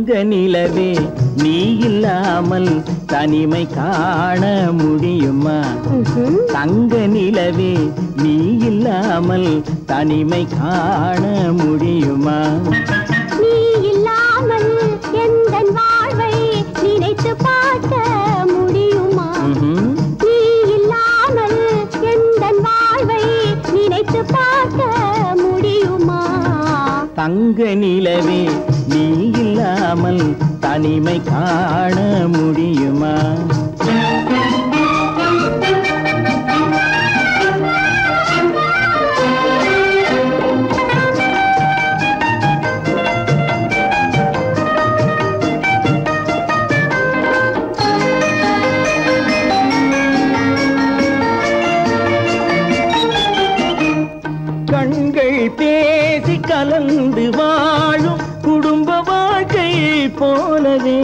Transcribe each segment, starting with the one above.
தங்க நிலவே நீ இல்லாமல் தனிமை காண முடியுமா? தங்க நிலவே நீ இல்லாமல் தனிமை காண முடியுமா? நீ இல்லாமல் எந்தன் வாழ்வை நினைத்து பார்க்க முடியுமா? நீ இல்லாமல் எந்தன் வாழ்வை நினைத்து பார்க்க முடியுமா? தங்க நிலவே நீ இல்லாமல் தனிமை காண முடியுமா? கண்கள் பேசி கலந்து வாழும் குடும்ப வாழ்க்கை போலவே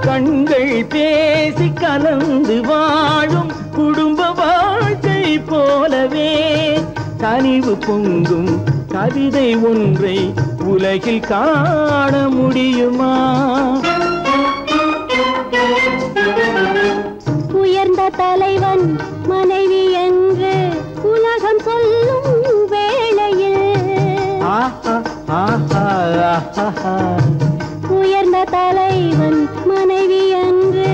கண்கள் பேசி கலந்து வாழும் குடும்ப வாழ்க்கை போலவே கனிவு பொங்கும் கவிதை ஒன்றை உலகில் காண முடியுமா? உயர்ந்த தலைவன் மனைவி என்று உலகம் சொல்லும் வேளையில் உயர்ந்த தலைவன் மனைவி என்று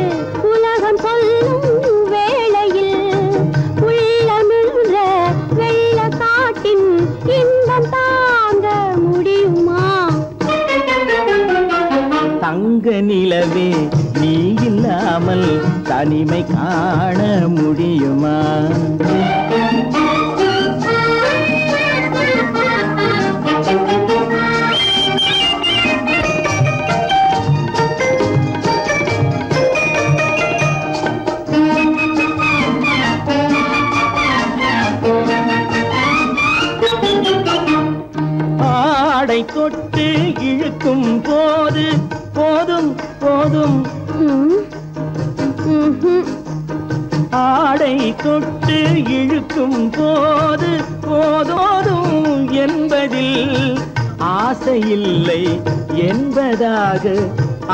உலகம் சொல்லும் வேளையில் உள்ளமிழ்ந்த வெள்ள காட்டின் இன்பம் தாங்க முடியுமா? தங்க நிலவே நீ இல்லாமல் தனிமை காண முடியுமா? ஆடை தொட்டு இழுக்கும் போது போதும் போதும் ஆடை தொட்டு இழுக்கும் போது போதோதும் என்பதில் ஆசையில்லை என்பதாக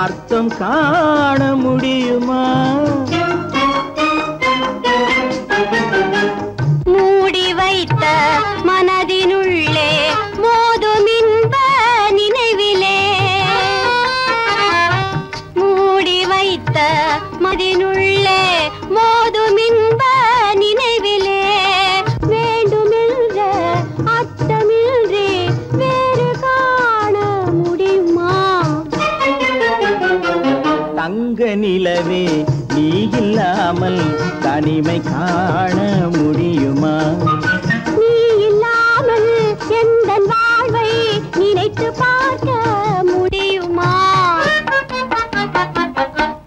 அர்த்தம் காண முடியுமா? மூடி வைத்த மனதினுள்ளே மோதும் இன்ப நினைவிலே மூடி வைத்த மனதினுள்ளே மோதும் இன்ப நினைவிலே வேண்டுமென்ற அர்த்தமின்றி வேறு காண முடியுமா? தங்க நிலவே நீ இல்லாமல் தனிமை காண முடியுமா? நீ இல்லாமல் எந்தன் வாழ்வை நினைத்து பார்க்க முடியுமா?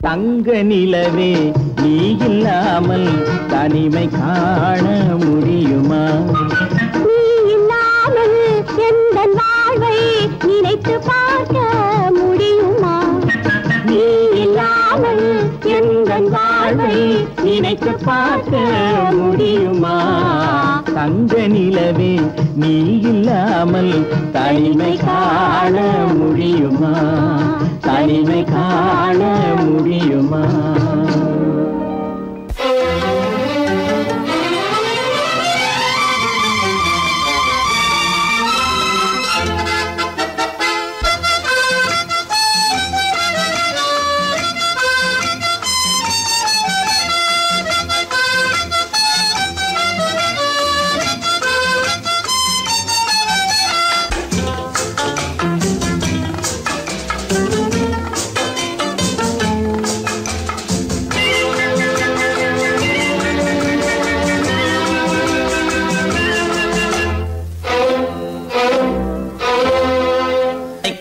தங்க நிலவே நீ இல்லாமல் தனிமை காண முடியுமா? நீ இல்லாமல் எந்தன் வாழ்வை நினைத்து பார்க்க முடியுமா? நீ இல்லாமல் எந்தன் வாழ்வை நினைத்து பார்க்க முடியுமா? தங்க நிலவே நீ இல்லாமல் தனிமை காண முடியுமா? தனிமை காண முடியுமா?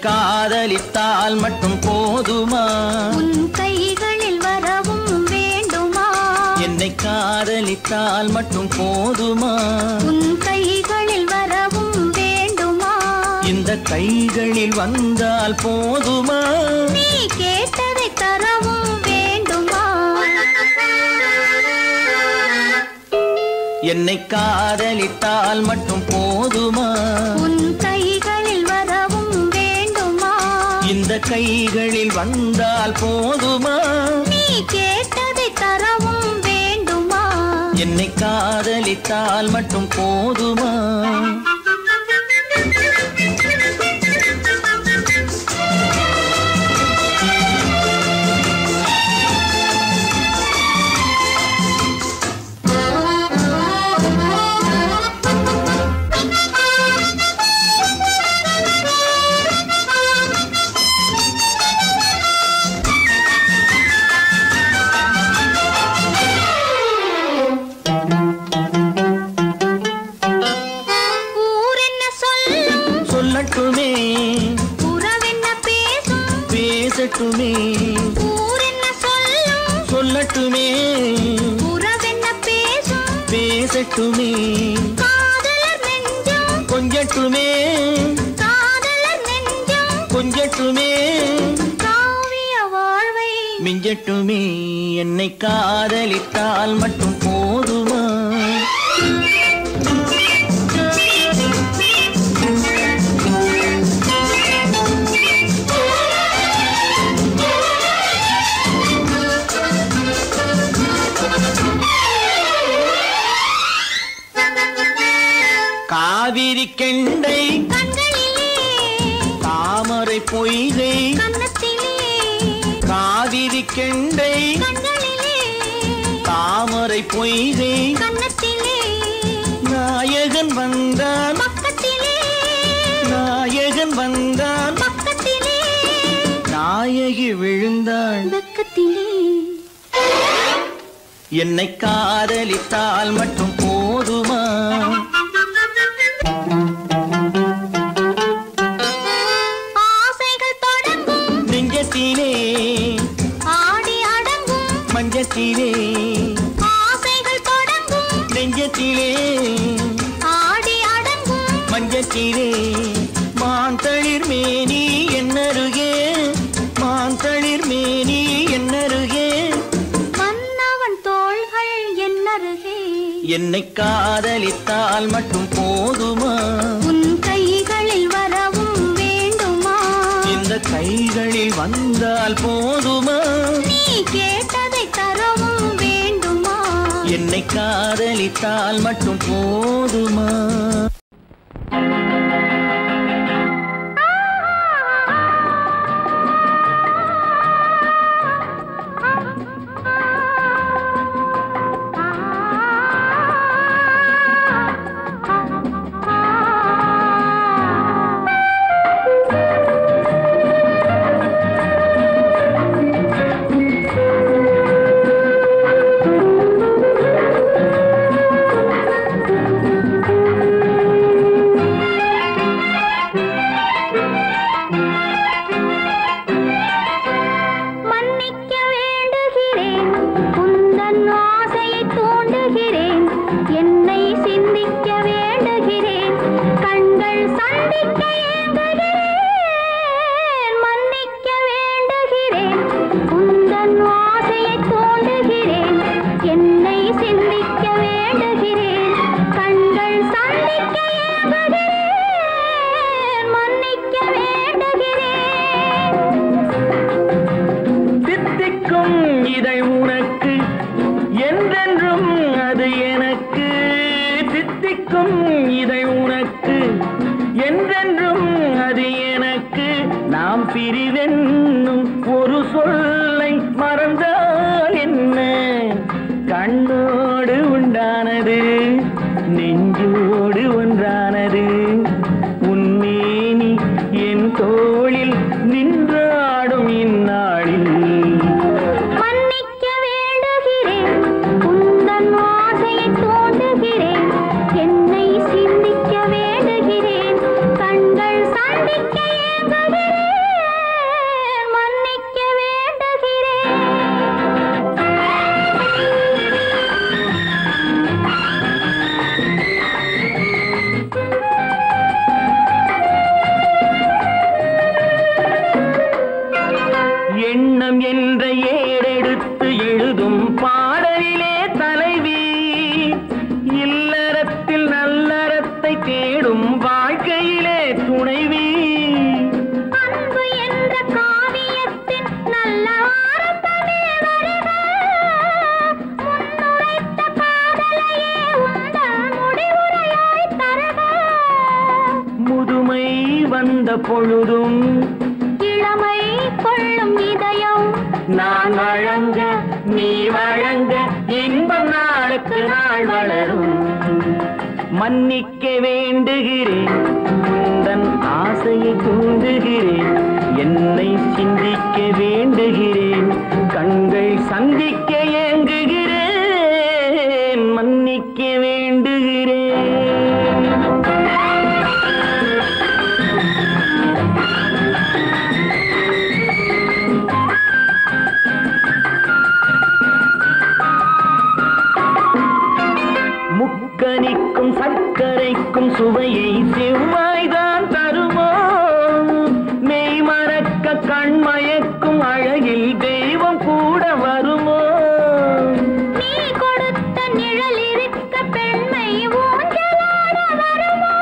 காதலித்தால் மட்டும் போதுமா? உன் கைகளில் வரவும் வேண்டுமா? என்னை காதலித்தால் மட்டும் போதுமா? உன் கைகளில் வரவும் வேண்டுமா? இந்த கைகளில் வந்தால் போதுமா? நீ கேட்டதை தரவும் வேண்டுமா? என் என்னை காதலித்தால் மட்டும் போதுமா? உன் கைகளில் வரவும் வேண்டுமா? இந்த கைகளில் வந்தால் போதுமா? நீ கேட்டதை தரவும் வேண்டுமா? என்னை காதலித்தால் மட்டும் போதுமா? சொல்லட்டுமே உறவென்ன பேசும் பேசட்டுமே ஊர் என்ன சொல்லும் சொல்லட்டுமே உறவென்ன பேசும் பேசட்டுமே காதலர் நெஞ்சம் கொஞ்சட்டுமே காதலர் நெஞ்சம் கொஞ்சட்டுமே காவிய வாழ்வை மிஞ்சட்டுமே என்னை காதலித்தால் மட்டும் போதுமா? காவிரி கெண்டை கண்களிலே தாமரை பொய்கை கன்னத்திலே காவிரி கெண்டை கண்களிலே தாமரை பொய்கை கன்னத்திலே நாயகன் வந்தான் பக்கத்திலே நாயகன் வந்தான் பக்கத்திலே நாயகி விழுந்தாள் பக்கத்திலே என்னை காதலித்தால் மட்டும் போதுமா? ஆசைகள் தொடங்கும் நெஞ்சத்திலே ஆடி அடங்கும் மஞ்சத்திலே ஆசைகள் தொடங்கும் நெஞ்சத்திலே ஆடி அடங்கும் மஞ்சத்திலே மாந்தளிர் மேனி என்னருகே மாந்தளிர் மேனி என்னருகே மன்னவன் தோள்கள் என்னருகே என்னை காதலித்தால் மட்டும் போதுமா? உன் கைகளில் வரவும் வேண்டுமா? இந்த கைகளில் வந்தால் போதுமா? நீ கேட்டதை தரவும் வேண்டுமா? என்னை காதலித்தால் மட்டும் போதுமா? மன்னிக்க வேண்டுகிறேன் உந்தன் ஆசையை தூண்டுகிறேன் என்னை சிந்திக்க வேண்டுகிறேன் கண்கள் சந்திக்க ஏங்குகிறேன் மன்னிக்க வேண்டுகிறேன் உந்தன் ஆசையை தூண்டுகிறேன் என்னை சிந்திக்க வேண்டுகிறேன் கண்கள் சந்திக்க ஏங்குகிறேன் மன்னிக்க வேண்டுகிறேன் தித்திக்கும் இதை உனக்கு என்றென்றும் அது எனக்கு தித்திக்கும் இதை உனக்கு என்றென்றும் அது எனக்கு நாம் பிரிவென்னும் ஒரு சொல்லை மறந்தால் என்ன கண்ணோடு உண்டானது நெஞ்சோடு ஒன்றானது உன்மேனி என் தோளில் நின்றாடும் இந்நாளில் மன்னிக்க வேண்டுகிறேன் உந்தன் ஆசையை தூண்டுகிறேன் என்னை சிந்திக்க வேண்டுகிறேன் கண்கள் சந்திக்க ஏங்குகிறேன் மன்னிக்க வேண்டுகிறேன் எண்ணம் என்ற ஏடெடுத்து எழுதும் பாடலிலே தலைவி இல்லை பொழுதும் இளமை கொள்ளும் இதயம் நான் வழங்க நீ வழங்க இன்பம் நாளுக்கு நாள் வளரும். மன்னிக்க வேண்டுகிறேன், உந்தன் ஆசையை தூண்டுகிறேன், என்னை சிந்திக்க வேண்டுகிறேன், கண்கள் சந்திக்க ஏங்குகிறேன், மன்னிக்க வேண்டுகிறேன். முக்கனிக்கும் சர்க்கரைக்கும் சுவையை செவ்வாய்தான் தருமோ, மெய் மறக்க கண்மயக்கும் அழகில் தெய்வம் கூட வருமோ. நீ கொடுத்த நிழல் இருக்க பெண்மை ஊஞ்சலாட வருமோ,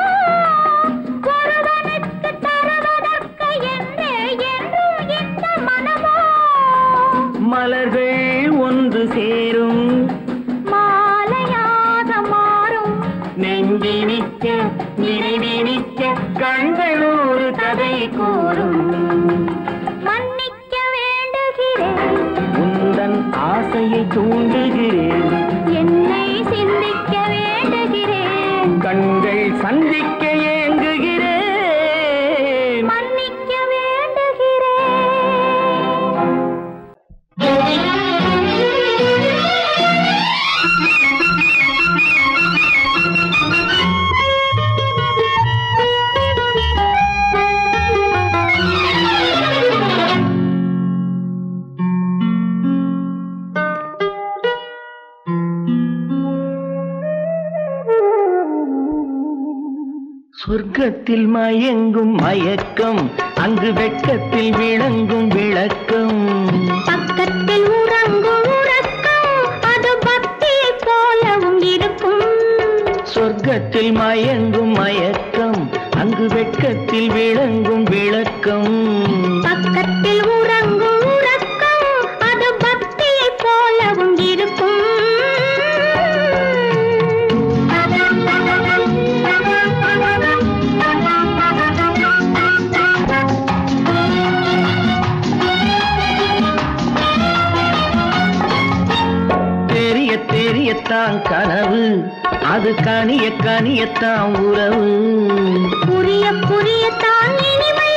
ஒருவனுக்கு தருவதற்கு என்றே என்றும் இந்த மனமோ. மலர்கள் ஒன்று சேரும் நெஞ்சினிக்க நினைவினிக்க கண்கள் ஒரு கதை கூறும். மன்னிக்க வேண்டுகிறேன், உந்தன் ஆசையை தூண்டுகிறேன், என்னை சிந்திக்க வேண்டுகிறேன், கண்கள் சந்திக்க ஏங்குகிறேன், மன்னிக்க வேண்டுகிறேன். சொர்க்கத்தில் மயங்கும் மயக்கம், அங்கு வெட்கத்தில் விளங்கும் விளக்கம், பக்கத்தில் உறங்கும் உறக்கம், அது பக்தியை போலவும் இருக்கும். சொர்க்கத்தில் மயங்கும் மயக்கம், அங்கு வெட்கத்தில் விளங்கும் விளக்கம், பக்கத்தில் உறங்கும் உறக்கம், அது பக்தியை போலவும் இருக்கும். தெரியத்தான் கனவு, அது கனிய கனியத்தான் உறவு, புரிய புரியத்தான் இனிமை,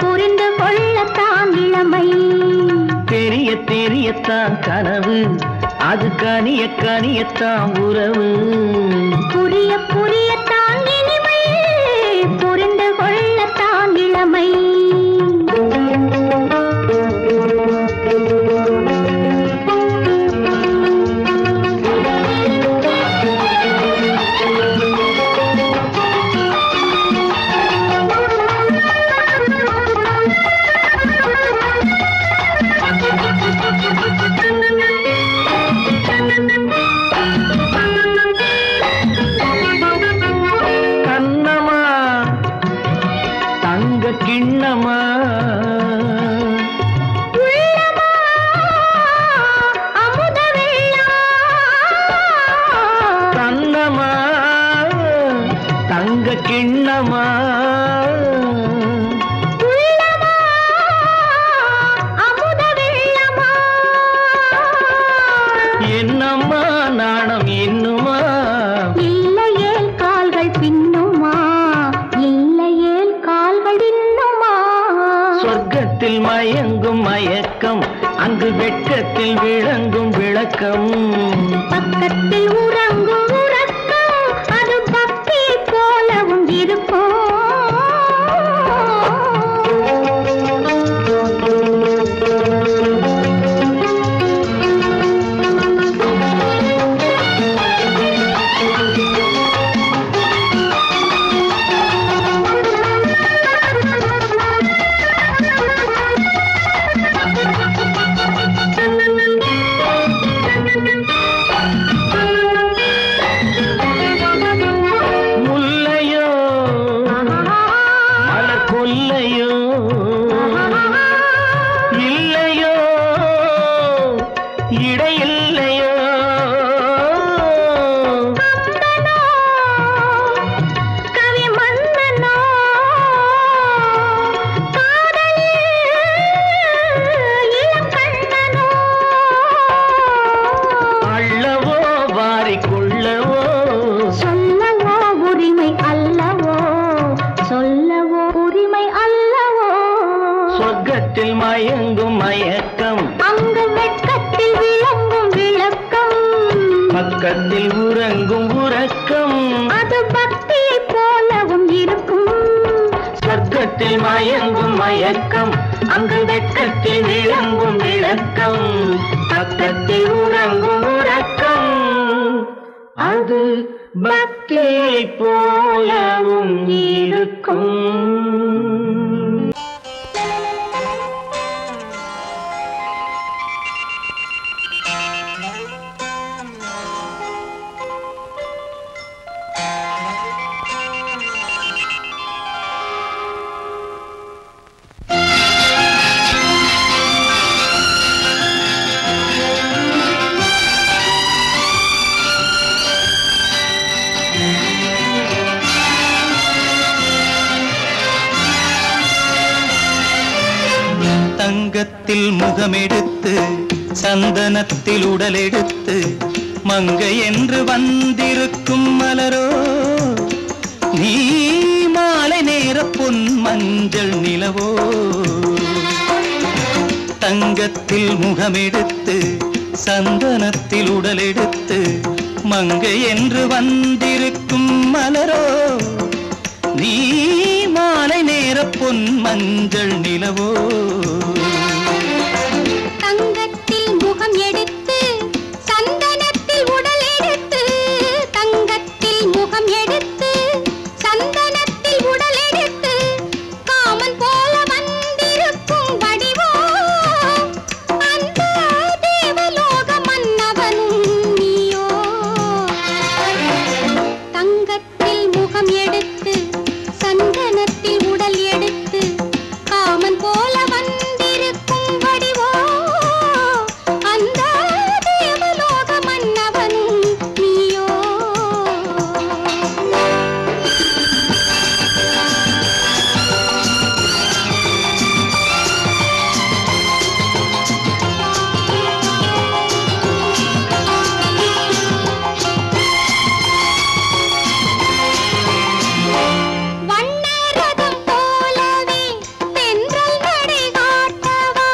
புரிந்து கொள்ளத்தான் இளமை. தெரியத்தான் கனவு, அது கனிய கனியத்தான் உறவு, புரிய புரியத்தான் இனிமை, புரிந்து கொள்ளத்தான் இளமை. கண்ணமா தங்க கிண்ணமா, கண்ணமா தங்க கிண்ணமா, என்னம்மா நாணம் இன்னுமா, இல்லையேல் கால்கள் பின்னுமா, இல்லையேல் கால்கள் இன்னுமா. சொர்க்கத்தில் மயங்கும் மயக்கம், அங்கு வெட்கத்தில் விளங்கும் விளக்கம், பக்கத்தில் உறங்கும் உறக்கம், அது பக்தியை போலவும் இருக்கும். முல்லையோ சொர்க்கத்தில் மயங்கும் மயக்கம் அங்கு வெட்கத்தில் விளங்கும் விளக்கம் பக்கத்தில் உறங்கும் உறக்கம் அது பக்தியை போலவும் இருக்கும். தங்கத்தில் முகமெடுத்து சந்தனத்தில் உடலெடுத்து மங்கை என்று வந்திருக்கும் மலரோ நீ மாலை நேர பொன் மஞ்சள் நிலவோ. தங்கத்தில் முகமெடுத்து சந்தனத்தில் உடலெடுத்து மங்கை என்று வந்திருக்கும் மலரோ நீ மாலை நேர பொன் மஞ்சள் நிலவோ. தங்கத்தில் முகம் எடுத்து சந்தனத்தில் உடல் எடுத்து தங்கத்தில் முகம் எடுத்து சந்தனத்தில் உடல் எடுத்து காமன் போல வந்திருக்கும் வடிவோ அந்த தேவலோக மன்னவனும் நீயோ. தங்கத்தில் முகம் எடுத்து சந்தனத்தில் உடல் எடுத்து காமன் போல வந்திருக்கும் வடிவோ அந்த தேவலோக மன்னவனும் நீயோ. வண்ணரதம் போலவே தென்றல் நடை காட்டவா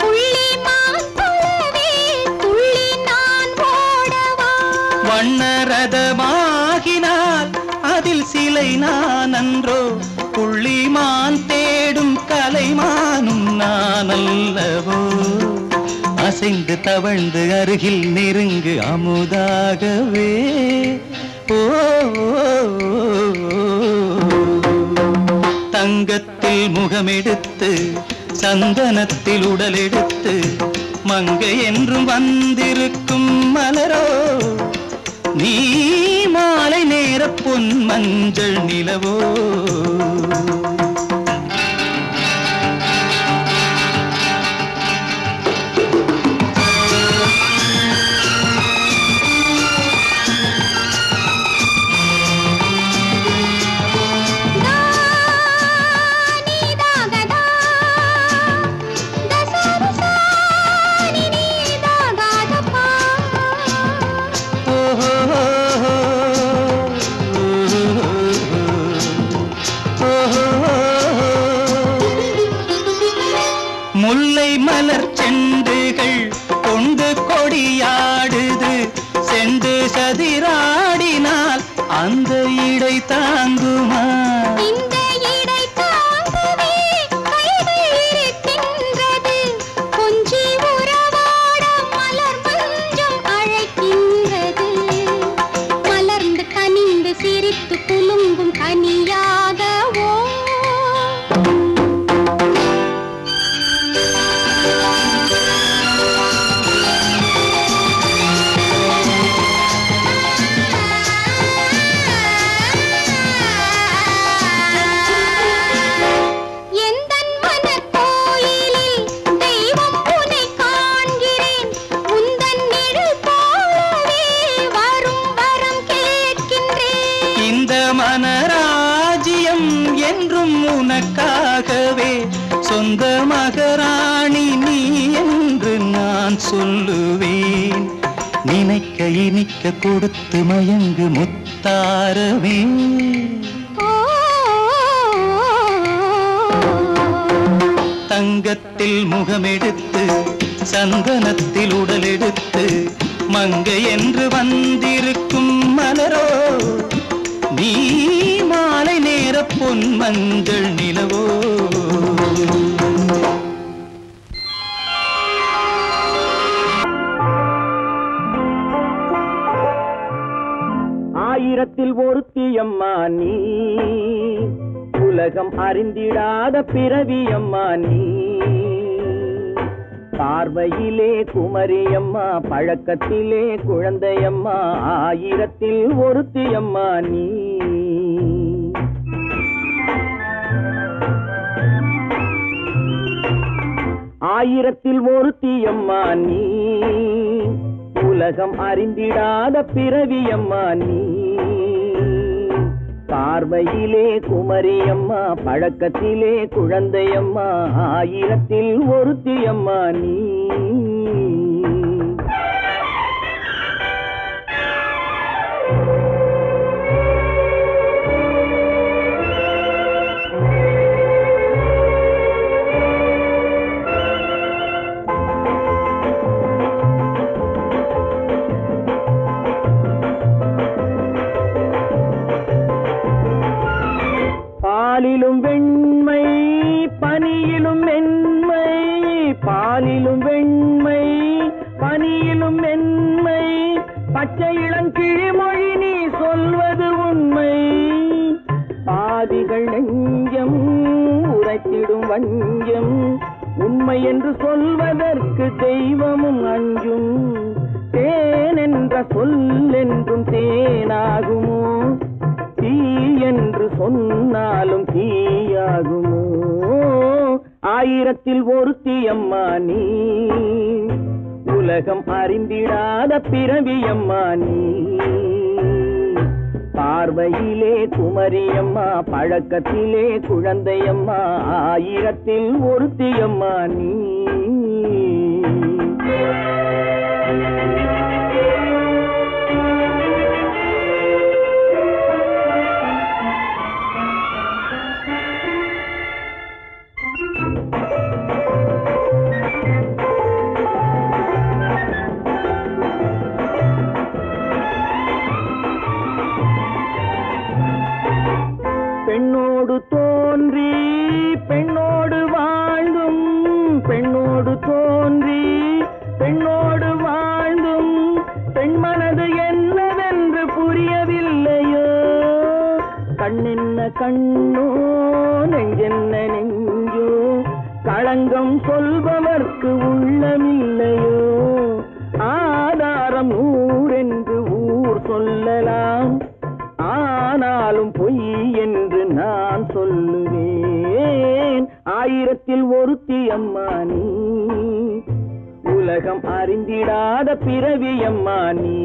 புள்ளிமான் போலவே துள்ளி நான் ஓடவா. வண்ணரதமாகினால் அதில் சிலை நான் அன்றோ புள்ளிமான் தேடும் கலைமானும் நான் அல்லவோ. அசைந்து தவழ்ந்து அருகில் நெருங்கு அமுதாகவே ஓ. தங்கத்தில் முகமெடுத்து சந்தனத்தில் உடலெடுத்து மங்கை என்றும் வந்திருக்கும் மலரோ நீ மாலை நேர பொன் மஞ்சள் நிலவோ. முல்லை மலர் செண்டுகள் கொண்டு கொடியாடுது செண்டு சதிராடினால் அந்த இடை தாங்குமா. இந்த இடை தாங்கவே கைகள் இருக்கின்றது கொஞ்சி உறவாட மலர் மஞ்சம் அழைக்கின்றது. மலர்ந்து கனிந்து சிரித்து குலுங்கும் கனியாகவோ. எந்தன் மனக்கோயிலில் தெய்வம் உன்னை காண்கிறேன் உந்தன் நிழல் போலவே வரும் வரம் கேட்கின்றேன். இந்த மனராஜ்யம் என்றும் உனக்காகவே சொந்த மகராணி நீ என்று நான் சொல்லுவேன். நினைக்க இனிக்க கொடுத்து மயங்கு முத்தாரவே. தங்கத்தில் முகமெடுத்து சந்தனத்தில் உடலெடுத்து மங்கை என்று வந்திருக்கும் மலரோ நீ மாலை நேர பொன் மஞ்சள் நிலவோ. ஆயிரத்தில் ஒருத்தியம்மா நீ, உலகம் அறிந்திடாத பிறவியம்மா நீ. பார்வையிலே குமரியம்மா, பழக்கத்திலே குழந்தையம்மா, ஆயிரத்தில் ஒருத்தியம்மா நீ. ஆயிரத்தில் ஒருத்தியம்மா நீ, உலகம் அறிந்திடாத பிறவியம்மா நீ. பார்வையிலே குமரியம்மா, பழக்கத்திலே குழந்தையம்மா, ஆயிரத்தில் ஒருத்தியம்மா நீ. பாலிலும் வெண்மை பனியிலும் மென்மை, பாலிலும் வெண்மை பனியிலும் மென்மை, பச்சை இளங்கிழிமொழி நீ சொல்வது உண்மை. பாதிகள் நெஞ்சம் உரைத்திடும் வஞ்சம், உண்மை என்று சொல்வதற்கு தெய்வமும் அஞ்சும். தேன் என்ற சொல் என்றும் தேனாகுமோ, தீ என்று சொன்னாலும் தீயாகுமோ. ஆயிரத்தில் ஒருத்தியம்மா நீ, உலகம் அறிந்திடாத பிறவியம்மா நீ. பார்வையிலே குமரியம்மா, பழக்கத்திலே குழந்தையம்மா, ஆயிரத்தில் ஒருத்தியம்மா நீ. பெண்ணோடு தோன்றி பெண்ணோடு வாழ்ந்தும், பெண்ணோடு தோன்றி பெண்ணோடு வாழ்ந்தும், பெண் மனது என்னவென்று புரியவில்லையோ. கண்ணென்ன கண்ணோ, நெஞ்சென்ன நெஞ்சோ, களங்கம் சொல்பவர்க்கு உள்ளமில்லையோ. ஆதாரம் நூறென்று ஊர் சொல்லலாம், ஆனாலும் பொய் என்று நான் சொல்லுவேன். ஆயிரத்தில் ஒருத்தியம்மா நீ, உலகம் அறிந்திடாத பிறவியம்மா நீ.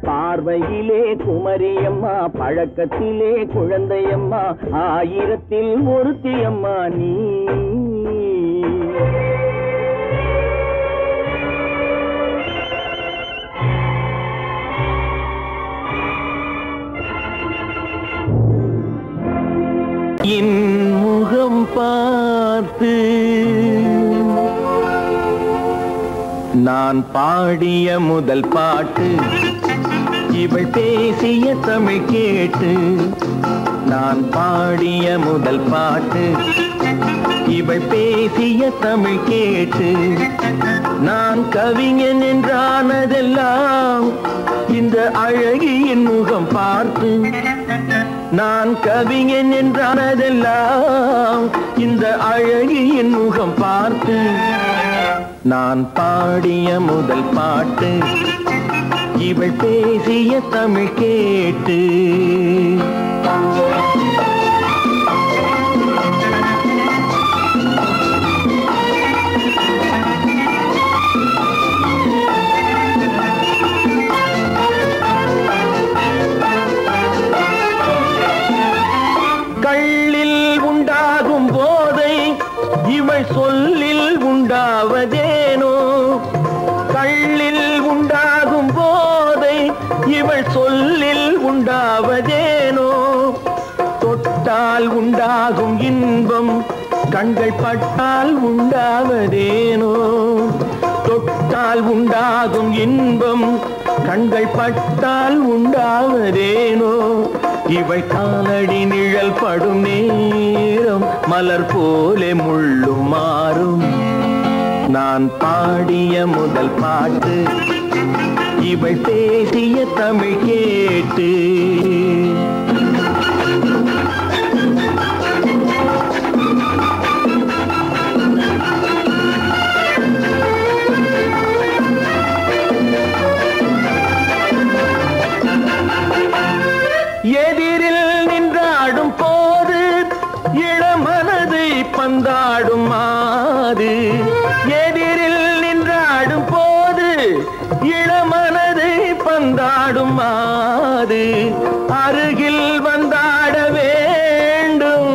பார்வையிலே குமரியம்மா, பழக்கத்திலே குழந்தையம்மா, ஆயிரத்தில் ஒருத்தியம்மா நீ. என் முகம் பார்த்து நான் பாடிய முதல் பாட்டு, இவள் பேசிய தமிழ் கேட்டு. நான் பாடிய முதல் பாட்டு, இவள் பேசிய தமிழ் கேட்டு. நான் கவிஞன் என்றானதெல்லாம் இந்த அழகியின் முகம் பார்த்து. நான் கவிஞன் என்றானதெல்லாம் இந்த அழகியின் முகம் பார்த்து. நான் பாடிய முதல் பாட்டு, இவள் பேசிய தமிழ் கேட்டு. கள்ளில் உண்டாகும் போதை இவள் சொல்லில் உண்டாவதேனோ. கள்ளில் உண்டாகும் போதை இவள் சொல்லில் உண்டாவதேனோ. தொட்டால் உண்டாகும் இன்பம் கண்கள் பட்டால் உண்டாவதேனோ. தொட்டால் உண்டாகும் இன்பம் கண்கள் பட்டால் உண்டாவதேனோ. இவை காலடி நிழல் படும் நேரம் மலர் போலே முள்ளும் மாறும். நான் பாடிய முதல் பாட்டு இவள் பேசிய தமிழ் கேட்டு. எதிரில் நின்றாடும் போது இளமனதை பந்தாடும் மாது. எதிரில் நின்றாடும் போது இளமனதை பந்தாடும் மாது. அருகில் வந்தாட வேண்டும்,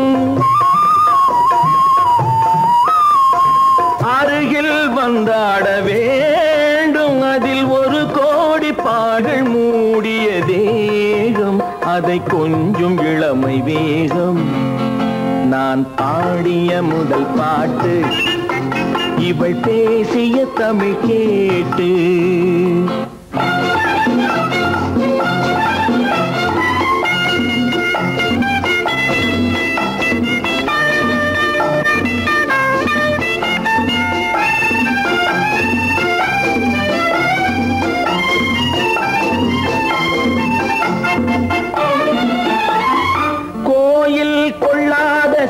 அருகில் வந்தாட வேண்டும். அதில் ஒரு கோடி பாடல் மூடிய தேகம், அதை கொஞ்சம் இளமை வேகம். நான் பாடிய முதல் பாட்டு இவள் பேசிய தமிழ் கேட்டு.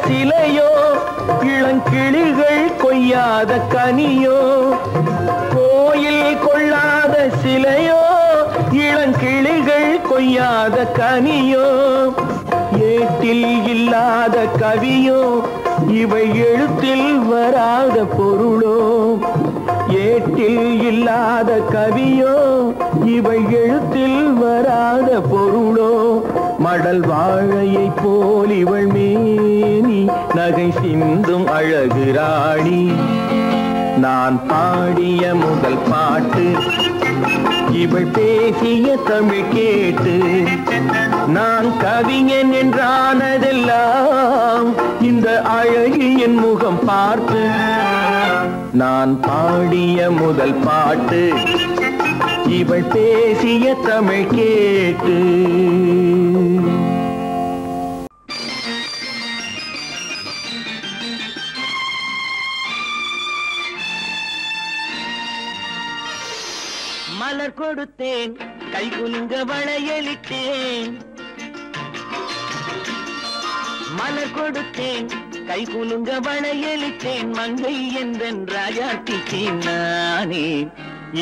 சிலையோ இளங்கிளிகள் கொய்யாத கனியோ. கோயில் கொள்ளாத சிலையோ இளங்கிளிகள் கொய்யாத கனியோ. ஏட்டில் இல்லாத கவியோ இவை எழுத்தில் வராத பொருளோ. ஏட்டில் இல்லாத கவியோ இவை எழுத்தில் வராத பொருளோ. மடல் வாழையை போல் இவள் மேனி நகை சிந்தும் அழகு ராணி. நான் பாடிய முதல் பாட்டு இவள் பேசிய தமிழ் கேட்டு. நான் கவிஞன் என்றானதெல்லாம் இந்த அழகியின் முகம் பார்த்து. நான் பாடிய முதல் பாட்டு இவள் பேசிய தமிழ் கேட்டு. மலர் கொடுத்தேன், கைகுலுங்க வளையலிட்டேன். மலர் கொடுத்தேன், கைகுலுங்க வளையலிட்டேன். மங்கை என்றன் ராஜாத்திக்கு நானே.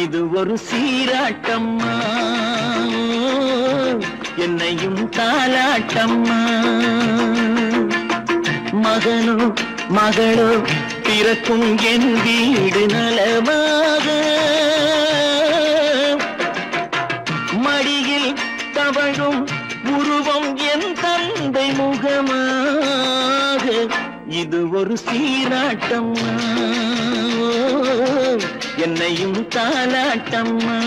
இது ஒரு சீராட்டம்மா, என்னையும் தாலாட்டம்மா. மகனோ மகளோ பிறக்கும் என் வீடு நலமாக. மடியில் தவழும் உருவம் என் தந்தை முகமாக. இது ஒரு சீராட்டம்மா, என்னையும் தாலாட்டம்மா.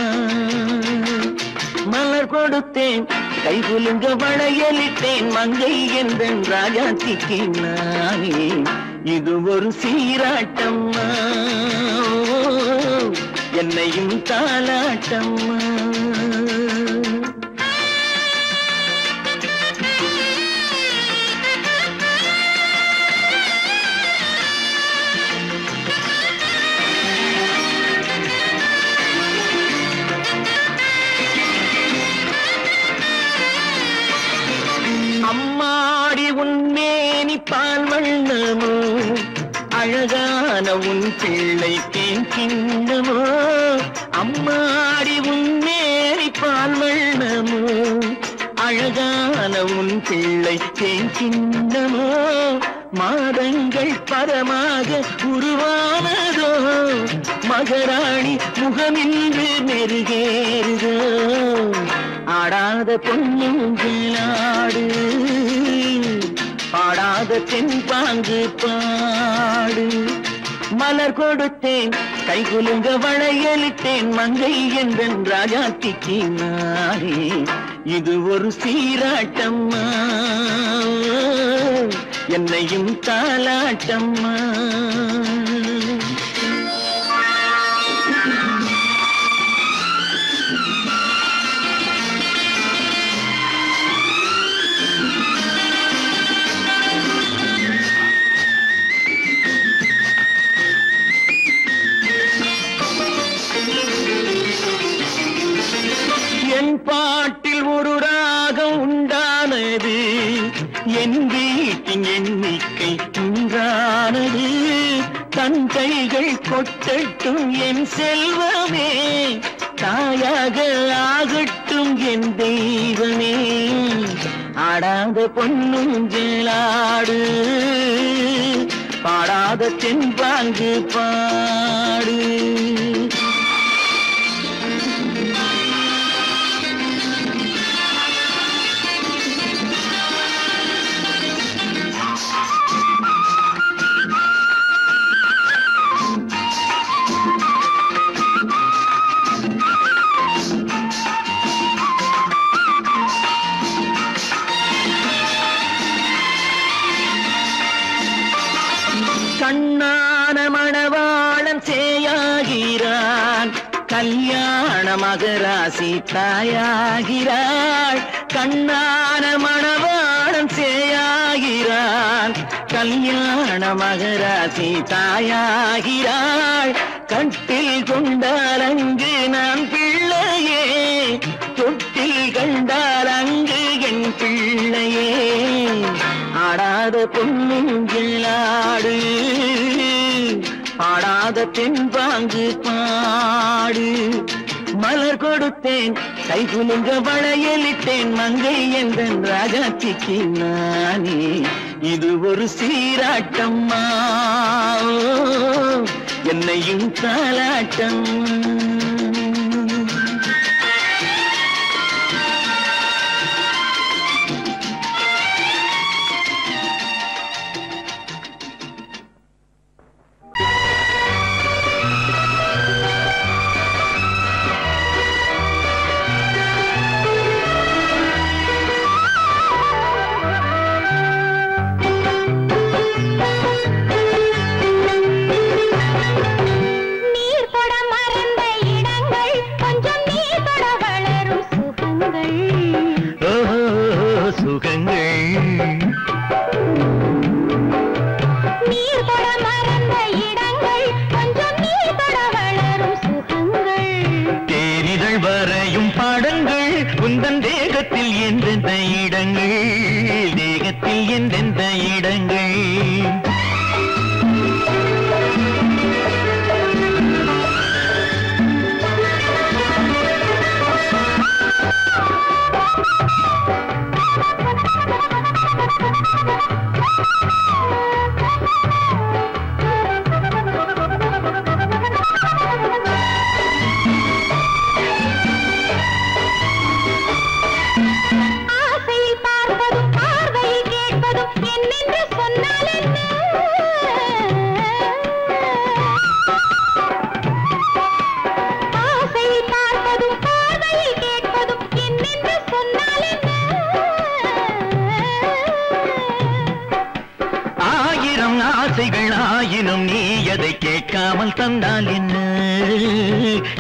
மலர் கொடுத்தேன், கைகுலுங்க வளையலிட்டேன். மங்கை என்றன் ராஜாத்திக்கு நானே. இது ஒரு சீராட்டம்மா, என்னையும் தாலாட்டம்மா. அம்மாடி உன்மேனி பால் வண்ணமோ, அழகான உன் பிள்ளை தேன் கிண்ணமோ. அம்மாடி உன்மேனி பால் வண்ணமோ, அழகான உன் பிள்ளை தேன் கிண்ணமோ. மாதங்கள் பரமாக உருவானதோ, மகராணி முகமின்று மெருகேறுதோ. ஆடாத பொன்னுங்களாடு, பாடாத தென்பாங்கு பாடு. மலர் கொடுத்தேன், கைகுலுங்க வளையலிட்டேன். மங்கை என்றன் ராஜாத்திக்கு நானே. இது ஒரு சீராட்டம்மா, என்னையும் தாலாட்டம்மா. என் பாட்டில் ஒரு ராகம் உண்டானது, என் வீட்டின் எண்ணிக்கை உண்டானது. தன் கைகள் கொட்டட்டும் என் செல்வமே, தாயாக ஆகட்டும் என் தெய்வமே. ஆடாத பொன்னுஞ்சலாடு, பாடாத தென்பாங்கு பாடு. கண்ணான மணவாளன் சேயாகிறான், கல்யாண மகராசி தாயாகிறாள். கண்ணான மணவாளன் சேயாகிறான், கல்யாண மகராசி தாயாகிறாள். கட்டில் கொண்டால் அங்கு நான் பிள்ளையே, தொட்டில் கண்டால் அங்கு என் பிள்ளையே. ஆடாத பொன்னுஞ்சலாடு, பாடாத தென்பாங்கு பாடு. மலர் கொடுத்தேன், கை குலுங்க வளையலிட்டேன், மங்கை எந்தன் ராஜாத்திக்கு நானே. இது ஒரு சீராட்டம்மா, என்னையும் தாலாட்டம்.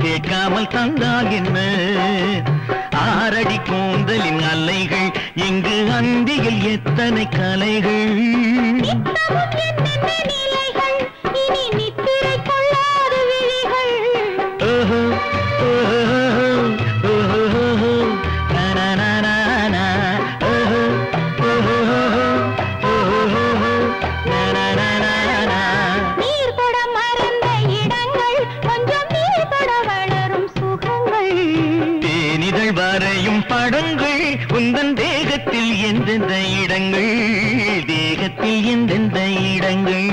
கேட்காமல் தந்தால் என்ன? ஆரடி கூந்தலின் அலைகள், இங்கு அந்தியில் எத்தனை கலைகள். படங்கள் உந்தன் தேகத்தில் எந்தெந்த இடங்கள், தேகத்தில் எந்தெந்த இடங்கள்.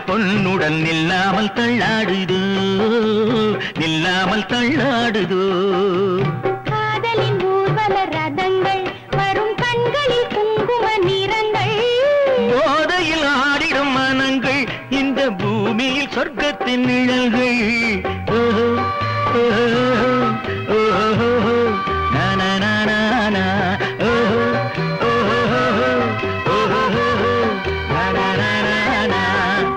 பொன்னுடன் நில்லாமல் தள்ளாடுதோ, நில்லாமல் தள்ளாடுதோ. காதலின் ஊர்வலம் மரத்தின் நிழல்கள் ஓஹோ ஓஹோ ஓஹோ நானா ஓஹோ ஓஹோ ஓஹோ நானா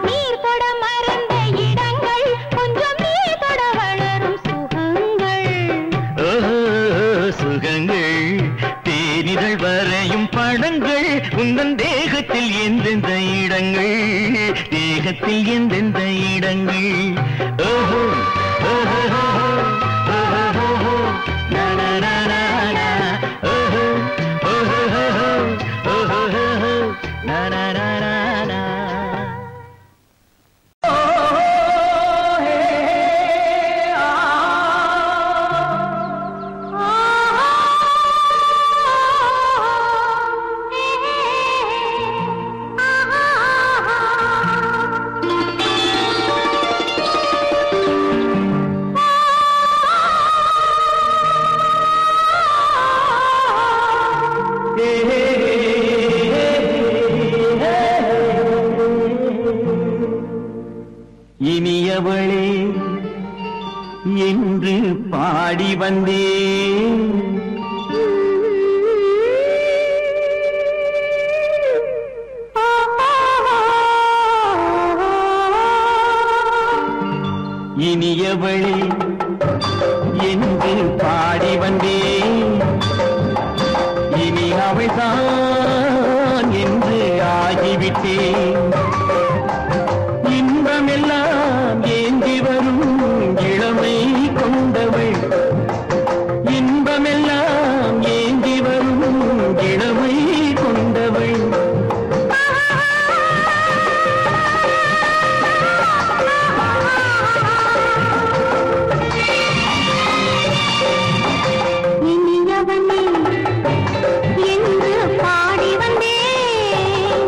நீர் தொட மறந்த இடங்கள் கொஞ்சம் நீர் தொட வளரும் சுகங்கள் ஓஹோ சுகங்கள் தேனிதழ் வரையும் படங்கள் உந்தன் தேகத்தில் எந்தெந்த இடங்கள் தேகத்தில் எந்தெந்த இடங்கள் ஓஹோ ஓஹோ ஓஹோ நானா ஓஹோ ஓஹோ ஓஹோ நானா இனியவளே என்று பாடி வந்தேன் இனியவளே என்று பாடி வந்தேன் இனி அவள்தான் என்று ஆகிவிட்டேன் இன்பமெல்லாம் ஏந்தி வரும் இளமை கொண்டவள் இன்பமெல்லாம் ஏந்தி வரும் இளமை கொண்டவள் இனியவனே என்று பாடி வந்தேன்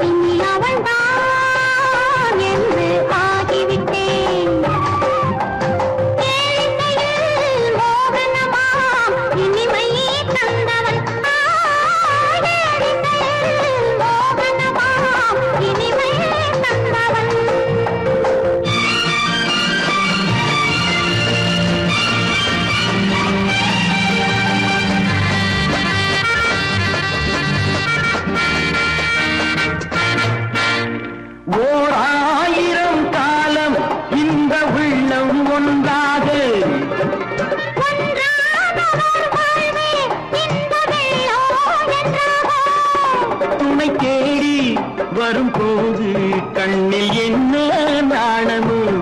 இனி அவள்தான் என்று ஆகிவிட்டேன் கேளிக்கையில் மோகனமாம் இனிமை தந்தவன் கேளிக்கையில் மோகனமாம் இனிமை தந்தவன் ஓர் ஆயிரம் காலம் இந்த உள்ளம் ஒன்றாக துணை தேடி வரும்போது கண்ணில் என்ன நாணமும்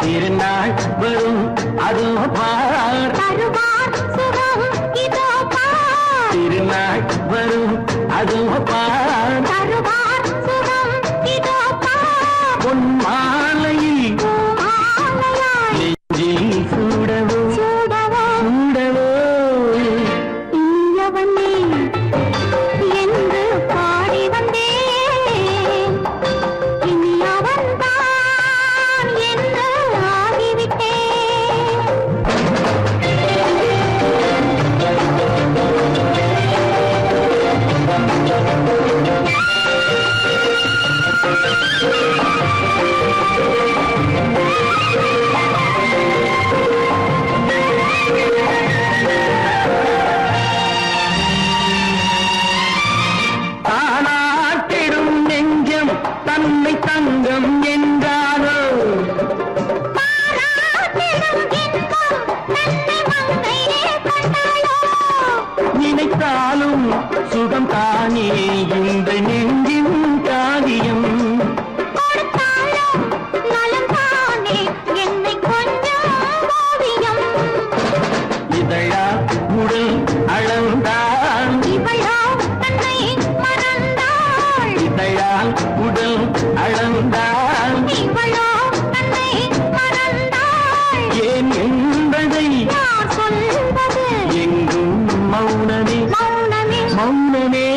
திருநாள் வரும் அதோ பார் திருநாள் வரும் அதோ பார் பொன் மாலையில் நெஞ்சில் சூடவோ சூடவோ என்று பாடி வந்தேன் இனி அவன்தான் என்று ஆகிவிட்டேன் தானாட்டிடும் நெஞ்சம் தன்னை தங்கம் என்றாரோ நினைத்தாலும் சுகம் தானே இந்த நெஞ்சின் காரியம் இதழா உடல் அளந்தால் இதழால் உடல் அளந்தால் ஏன் என்பதை எங்கும் மௌனமே மௌனமே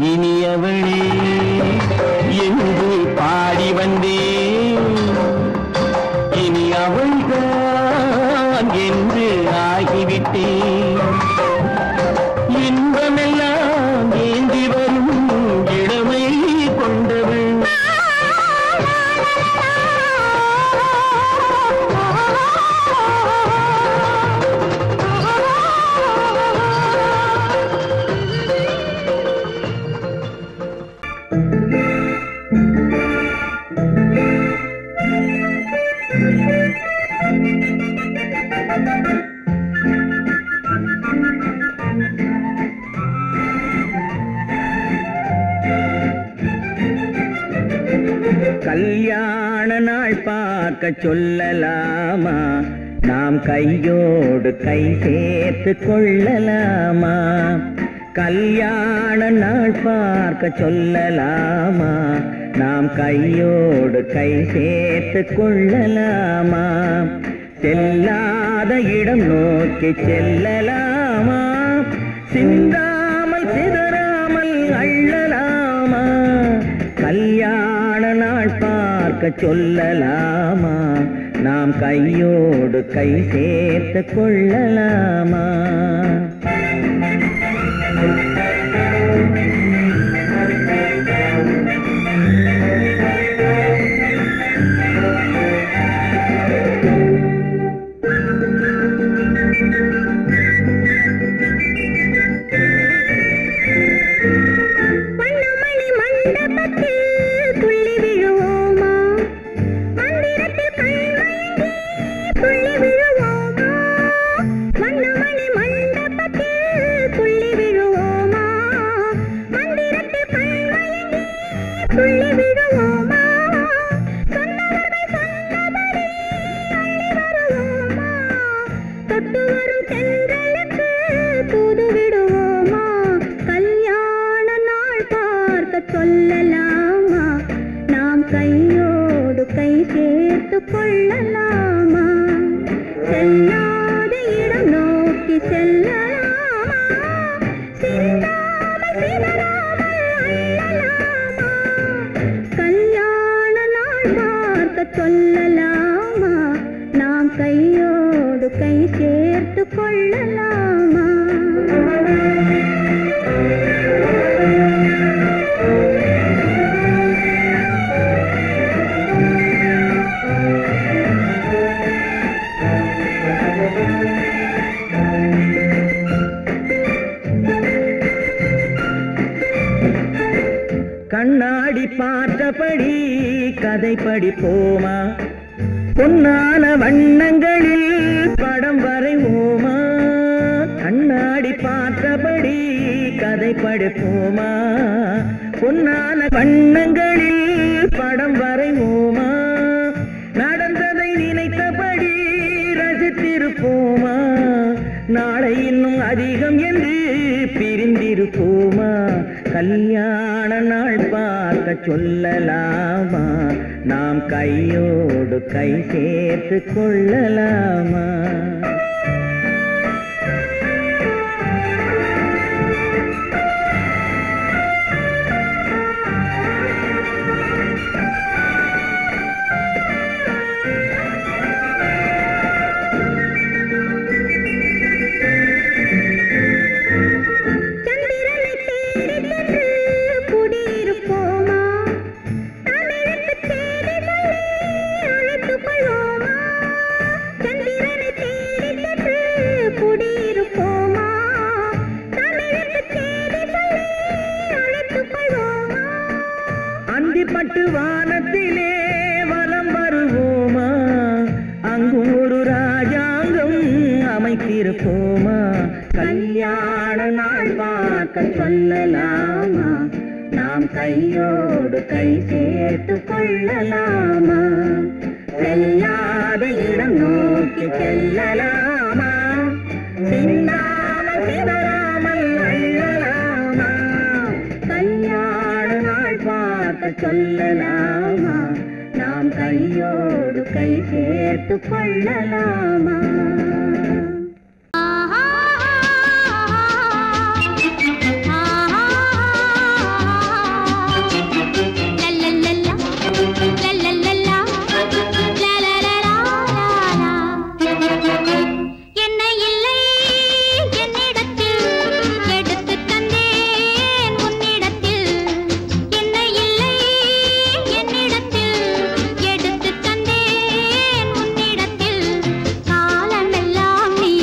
இனியவளே என்று பாடி வந்தேன் இனி அவள்தான் என்று ஆகிவிட்டேன் இன்பம் கல்யாண நாள் பார்க்க சொல்லலாமா, நாம் கையோடு கை சேர்த்து கொள்ளலாமா? கல்யாண நாள் பார்க்க சொல்லலாமா, நாம் கையோடு கை சேர்த்து கொள்ளலாமா? செல்லாத இடம் நோக்கி செல்லலாமா, சிந்தாமல் சிதறாமல் அள்ளலாமா? கல்யாண நாள் பார்க்க சொல்லலாமா, நாம் கையோடு கை சேர்த்து கொள்ளலாமா? கண்ணாடி பார்த்தபடி கதை படிப்போமா, பொன்னான வண்ணங்களில் படம் வரைவோமா? கண்ணாடி பார்த்தபடி கதை படிப்போமா, பொன்னான வண்ணங்களில் படம் வரைவோமா? நடந்ததை நினைத்தபடி ரசித்திருப்போமா, நாளை இன்னும் அதிகம் என்று பிரிந்திருப்போமா? கல்யாண நாள் பார்க்க சொல்லலாமா, நாம் கையோடு கை சேர்த்து கொள்ளலாமா? பட்டு வானத்திலே வலம் வருவோமா, அங்கும் ஒரு ராஜாங்கம் அமைத்திருப்போமா? கல்யாண நாள் பார்க்க சொல்லலாமா, நாம் கையோடு கை சேர்த்து கொள்ளலாமா? செல்லாத இடம் நோக்கி செல்லலாமா, சிந்தாமல் சிதறாமல் அள்ளலாமா? கல்யாண நாள் பார்க்க சொல்லலாமா, நாம் கையோடு கை சேர்த்து கொள்ளலாமா? காலமெல்லாம் நீ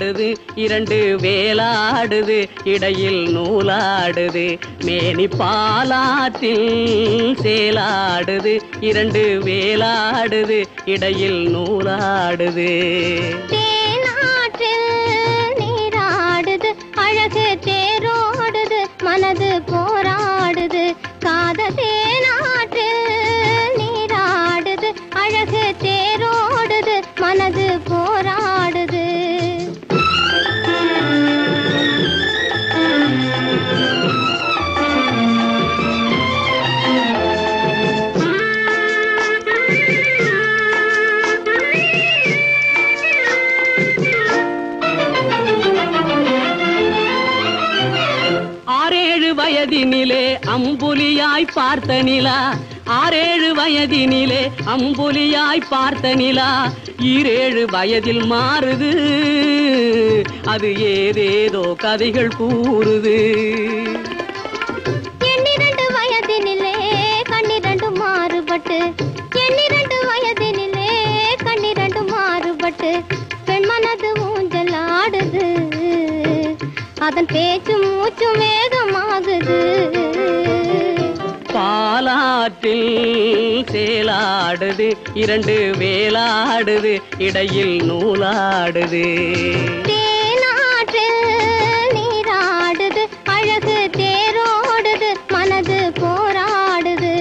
சேலாடுது இரண்டு வேலாடுது இடையில் நூலாடுது மேனி பாலாற்றில் சேலாடுது இரண்டு வேலாடுது இடையில் நூலாடுது தேனாற்றில் நீராடுது அழகு தேரோடுது மனது போராடுது காதல் தேனாற்றில் நீராடுது அழகு தேரோடுது மனது போராடுது வயதினிலே அம்புலியாய் பார்த்த நிலா 6-7 வயதினிலே அம்புலியாய் பார்த்த நிலா 7 வயதில் மாறுது அது ஏதேதோ கதைகள் கூறுது 12 வயதினிலே கண்ணிரண்டு மாறுபட்டு 12 வயதினிலே கண்ணிரண்டு மாறுபட்டு பெண் மனது ஊஞ்சல் ஆடுது அதன் பேச்சு மூச்சு வேகமாகுது பாலாற்றில் சேலாடுது இரண்டு வேலாடுது இடையில் நூலாடுது தேனாற்றில் நீராடுது அழகு தேரோடுது மனது போராடுது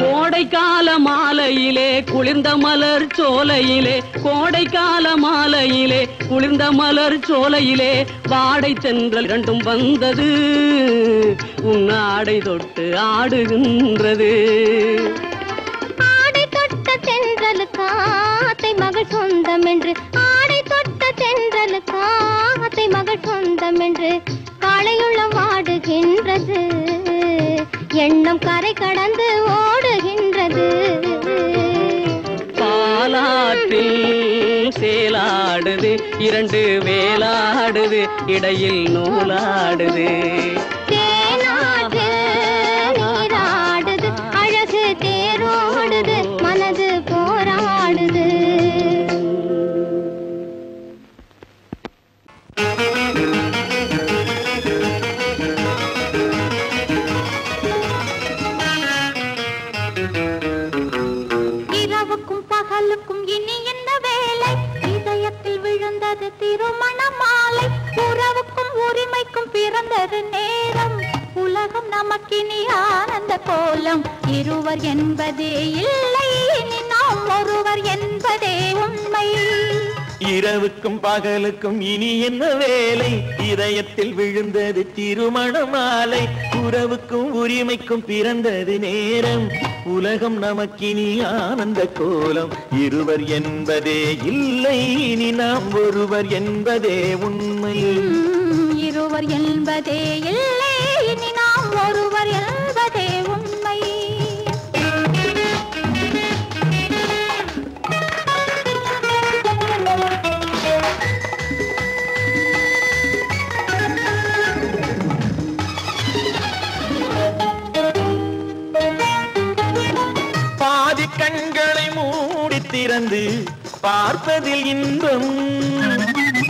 கோடைக்கால மாலையிலே குளிர்ந்த மலர் சோலையிலே கோடைக்கால மாலையிலே குளிர்ந்த மலர் சோலையிலே வாடை சென்றல் இரண்டும் வந்தது உன்னாடை தொட்டு ஆடுகின்றது ஆடை தொட்ட தென்றலுக்கு ஆத்தை மகள் சொந்தம் என்று ஆடை தொட்ட தென்றலுக்கு ஆத்தை மகள் சொந்தம் என்று காளையுள்ள வாடுகின்றது எண்ணம் கரை கடந்து ஓடுகின்றது பாலாற்றில் சேலாடுது இரண்டு வேலாடுது இடையில் நூலாடுது தேனாற்றில் நீராடுது அழகு தேரோடுது மனது போராடுது இரவுக்கும் பகலுக்கும் இனி என்ன வேலை இதயத்தில் விழுந்தது திருமண மாலை உறவுக்கும் உரிமைக்கும் பிறந்தது நேரம் உலகம் நமக்கினி ஆனந்த கோலம் இருவர் என்பதே இல்லை இனி நாம் ஒருவர் என்பதே உண்மை இரவுக்கும் பகலுக்கும் இனி என்ன வேலை இதயத்தில் விழுந்தது திருமண மாலை உறவுக்கும் உரிமைக்கும் பிறந்தது நேரம் உலகம் நமக்கினி ஆனந்த கோலம் இருவர் என்பதே இல்லை இனி நாம் ஒருவர் என்பதே உண்மை இருவர் என்பதே இல்லை இனி நாம் ஒருவர் என்பதே உண்மை கண்களை மூடி திறந்து பார்ப்பதில் இன்பம்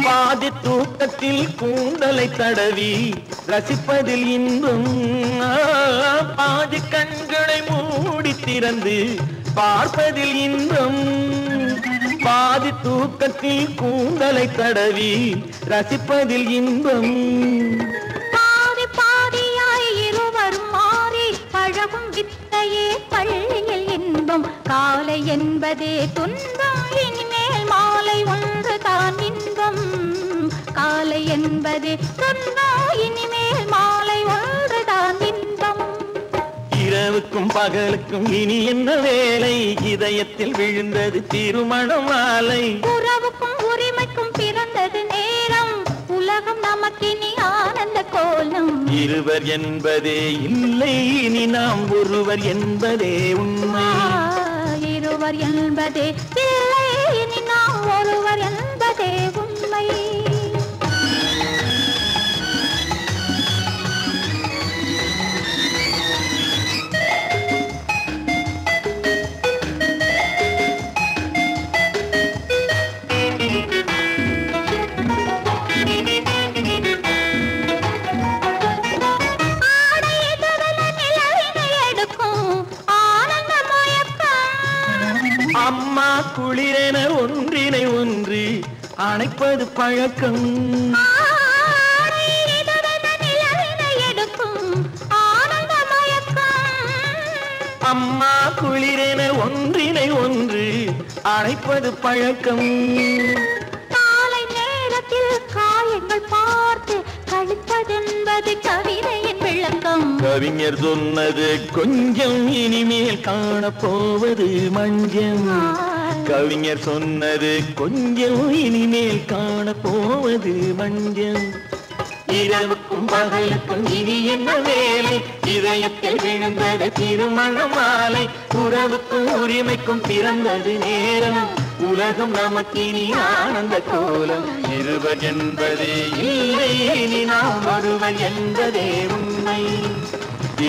பாதி தூக்கத்தில் கூந்தலை தடவி ரசிப்பதில் இன்பம் பாதி கண்களை மூடி திறந்து பார்ப்பதில் இன்பம் பாதி தூக்கத்தில் கூந்தலை தடவி ரசிப்பதில் இன்பம் பாதி பாதியாய் இருவர் மாறி பழகும் வித்தையே பள்ளியில் இன்பம் காலை என்பதே துன்பம் இனிமேல் மாலை ஒன்று தான் இன்பம் காலை என்பதே துன்பம் இனிமேல் மாலை ஒன்று தான் இன்பம் இரவுக்கும் பகலுக்கும் இனி என்ன வேலை இதயத்தில் விழுந்தது திருமண மாலை உறவுக்கும் உரிமைக்கும் பிறந்தது நேரம் உலகம் நமக்கினி ஆனந்த கோலம் இருவர் என்பதே இல்லை இனி நாம் ஒருவர் என்பதே உண்மை இருவர் என்பதே இல்லை அணைப்பது பழக்கம். ஆடை இதழென நிலவினை எடுக்கும் ஆனந்த மயக்கம். அம்மா குளிரென ஒன்றினை ஒன்று அணைப்பது பழக்கம். காலை நேரத்தில் காயங்கள் பார்த்து கழிப்பதென்பது கவிதையின் விளக்கம். கவிஞர் சொன்னது கொஞ்சம் இனிமேல் காணப்போவது மஞ்சம். கவிஞர் சொன்னது கொஞ்சம் இனிமேல் காணப்போவது மஞ்சம். இரவுக்கும் பகலுக்கும் இனி என்ன வேலை, இதயத்தில் விழுந்தது திருமண மாலை. உறவுக்கும் உரிமைக்கும் பிறந்தது நேரம், உலகம் நமக்கினி ஆனந்த கோலம். இருவர் என்பதே இல்லை, இனி நாம் ஒருவர் என்பதே உண்மை.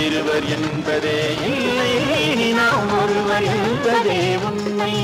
இருவர் என்பதே இல்லை, இனி நாம் ஒருவர் என்பதே உண்மை.